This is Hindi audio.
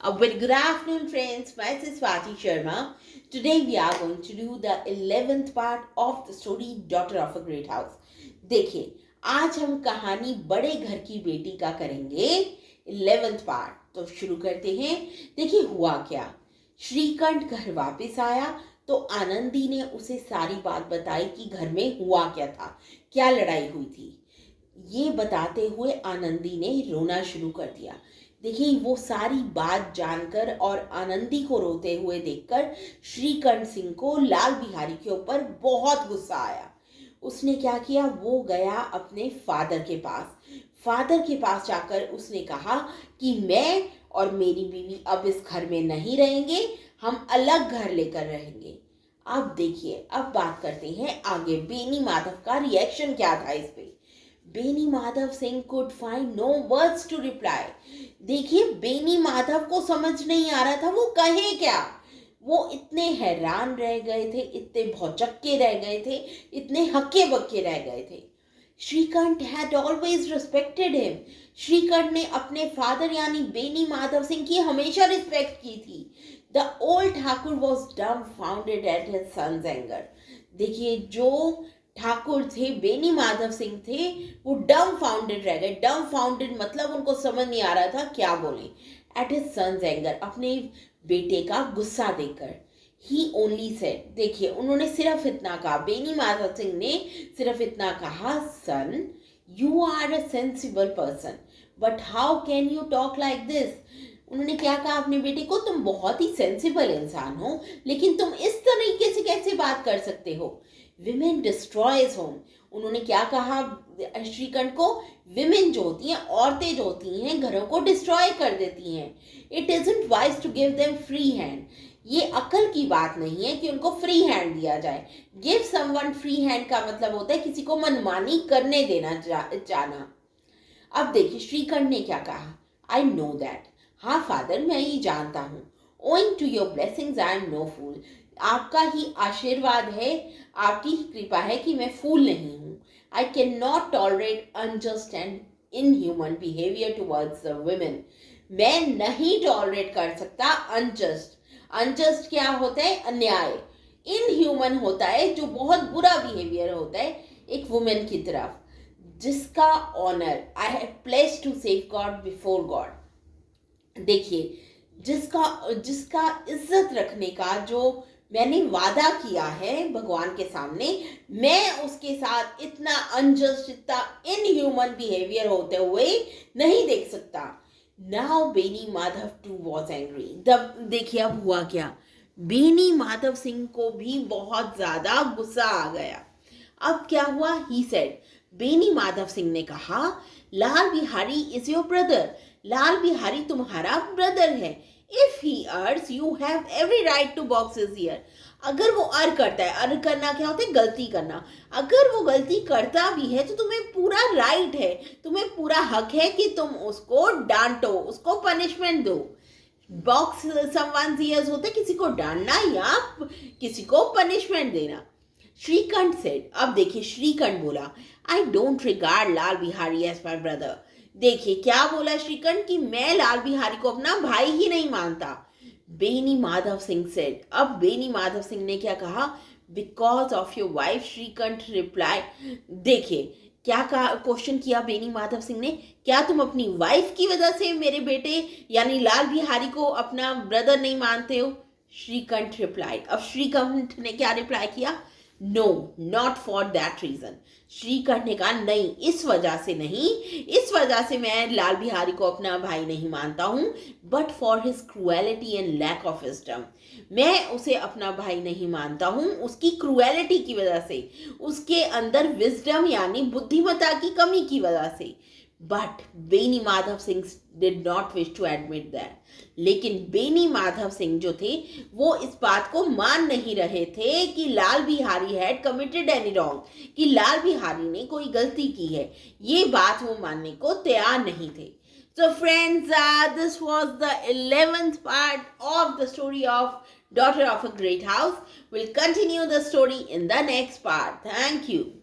A very good afternoon, friends. Myself Swati Sharma. Today we are going to do the 11th part of the story Daughter of a Great House. देखिए, आज हम कहानी बड़े घर की बेटी का करेंगे 11th पार्ट. तो शुरू करते हैं. देखिए हुआ क्या. श्रीकंठ घर वापस आया तो आनंदी ने उसे सारी बात बताई कि घर में हुआ क्या था, क्या लड़ाई हुई थी. ये बताते हुए आनंदी ने रोना शुरू कर दिया. देखिए वो सारी बात जानकर और आनंदी को रोते हुए देखकर श्रीकंठ सिंह को लाल बिहारी के ऊपर बहुत गुस्सा आया. उसने क्या किया, वो गया अपने फादर के पास जाकर उसने कहा कि मैं और मेरी बीवी अब इस घर में नहीं रहेंगे, हम अलग घर लेकर रहेंगे. अब देखिए, अब बात करते हैं आगे बेनी माधव का रिएक्शन क्या था इस पे. Beni Madhav Singh could find no words to reply. देखिए बेनी माधव को समझ नहीं आ रहा था वो कहे क्या. वो इतने हैरान रह गए थे, इतने भौचक्के रह गए थे, इतने हक्के बक्के रह गए थे. Shrikanth had always respected him. Shrikanth ने अपने फादर यानी बेनी माधव सिंह की हमेशा रिस्पेक्ट की थी. The old Thakur was dumbfounded at his son's anger. देखिए जो ठाकुर थे, बेनी माधव सिंह थे, वो डम्फाउंडेड रह गए. डम्फाउंडेड मतलब उनको समझ नहीं आ रहा था क्या बोले. एट हिज सन्स एंगर, अपने बेटे का गुस्सा देखकर. ही ओनली सेड, देखिए उन्होंने सिर्फ इतना कहा, बेनी माधव सिंह ने सिर्फ इतना कहा, son you are a sensible person but how can you talk like this. उन्होंने क्या कहा अपने बेटे को, तुम बहुत ही सेंसिबल इंसान हो लेकिन तुम इस तरीके से कैसे बात कर सकते हो. Women destroys home. उन्होंने क्या कहा श्रीकंठ को, विमेन जो होती हैं, औरतें जो होती हैं, घरों को डिस्ट्रॉय कर देती हैं. It isn't wise to give them free hand. ये अकल की बात नहीं है कि उनको फ्री हैंड दिया जाए. गिव समवन फ्री हैंड का मतलब होता है किसी को मनमानी करने देना जाना. अब देखिए श्रीकंठ ने क्या कहा, आई नो दैट. हाँ फादर, मैं ये जानता हूँ. Owing to your blessings I am no fool. आपका ही आशीर्वाद है, आपकी ही कृपा है कि मैं फूल नहीं हूँ. I can not tolerate unjust and inhuman behaviour towards the women. मैं नहीं टॉलरेट कर सकता अनजस्ट. अनजस्ट क्या होता है, अन्याय. इनह्यूमन होता है जो बहुत बुरा बिहेवियर होता है एक वुमेन की तरफ. जिसका honour I have placed to safe god before god. देखिए जिसका इज्जत रखने का जो मैंने वादा किया है भगवान के सामने, मैं उसके साथ इतना अनजस्ट, इतना इनह्यूमन बिहेवियर होते हुए नहीं देख सकता. Now Beni Madhav too was angry. देखिए अब हुआ क्या, बेनी माधव सिंह को भी बहुत ज्यादा गुस्सा आ गया. अब क्या हुआ, ही सेड, बेनी माधव सिंह ने कहा, Lal Bihari is your brother. Lal Bihari तुम्हारा ब्रदर है. If he errs you have every right to box his ear. अगर वो अर् करता है, अर् करना क्या होता है, गलती करना. अगर वो गलती करता भी है तो तुम्हें पूरा राइट है, तुम्हें पूरा हक है कि तुम उसको डांटो, उसको पनिशमेंट दो. बॉक्स समवन्स ईयर्स होते किसी को डांटना या किसी को पनिशमेंट देना. श्रीकंठ सेड, अब देखिए श्रीकंठ बोला, I don't regard Lal Bihari as my brother. देखिए क्या बोला श्रीकंठ कि मैं लाल बिहारी को अपना भाई ही नहीं मानता. बेनी माधव सिंह सेड, अब बेनी माधव सिंह ने क्या कहा, because of your wife. Shrikanth reply, देखिए क्या कहा, क्वेश्चन किया बेनी माधव सिंह ने, क्या तुम अपनी वाइफ की वजह से मेरे बेटे यानी लाल बिहारी को अपना ब्रदर नहीं मानते हो. श्रीकंठ रिप्लाई, अब श्रीकंठ ने क्या रिप्लाई किया, no not for that reason. Shrikanth ने कहा नहीं, इस वजह से नहीं, इस वजह से मैं लाल बिहारी को अपना भाई नहीं मानता हूँ, but for his cruelty and lack of wisdom. मैं उसे अपना भाई नहीं मानता हूँ उसकी क्रूएलिटी की वजह से, उसके अंदर विजडम यानी बुद्धिमत्ता की कमी की वजह से. But Beni Madhav Singh did not wish to admit that. लेकिन बेनी माधव सिंह जो थे वो इस बात को मान नहीं रहे थे कि Lal Bihari had committed any wrong, कि लाल बिहारी ने कोई गलती की है. ये बात वो मानने को तैयार नहीं थे. So friends, this was the 11th part of the story of Daughter of a Great House. We'll continue the story in the next part. Thank you.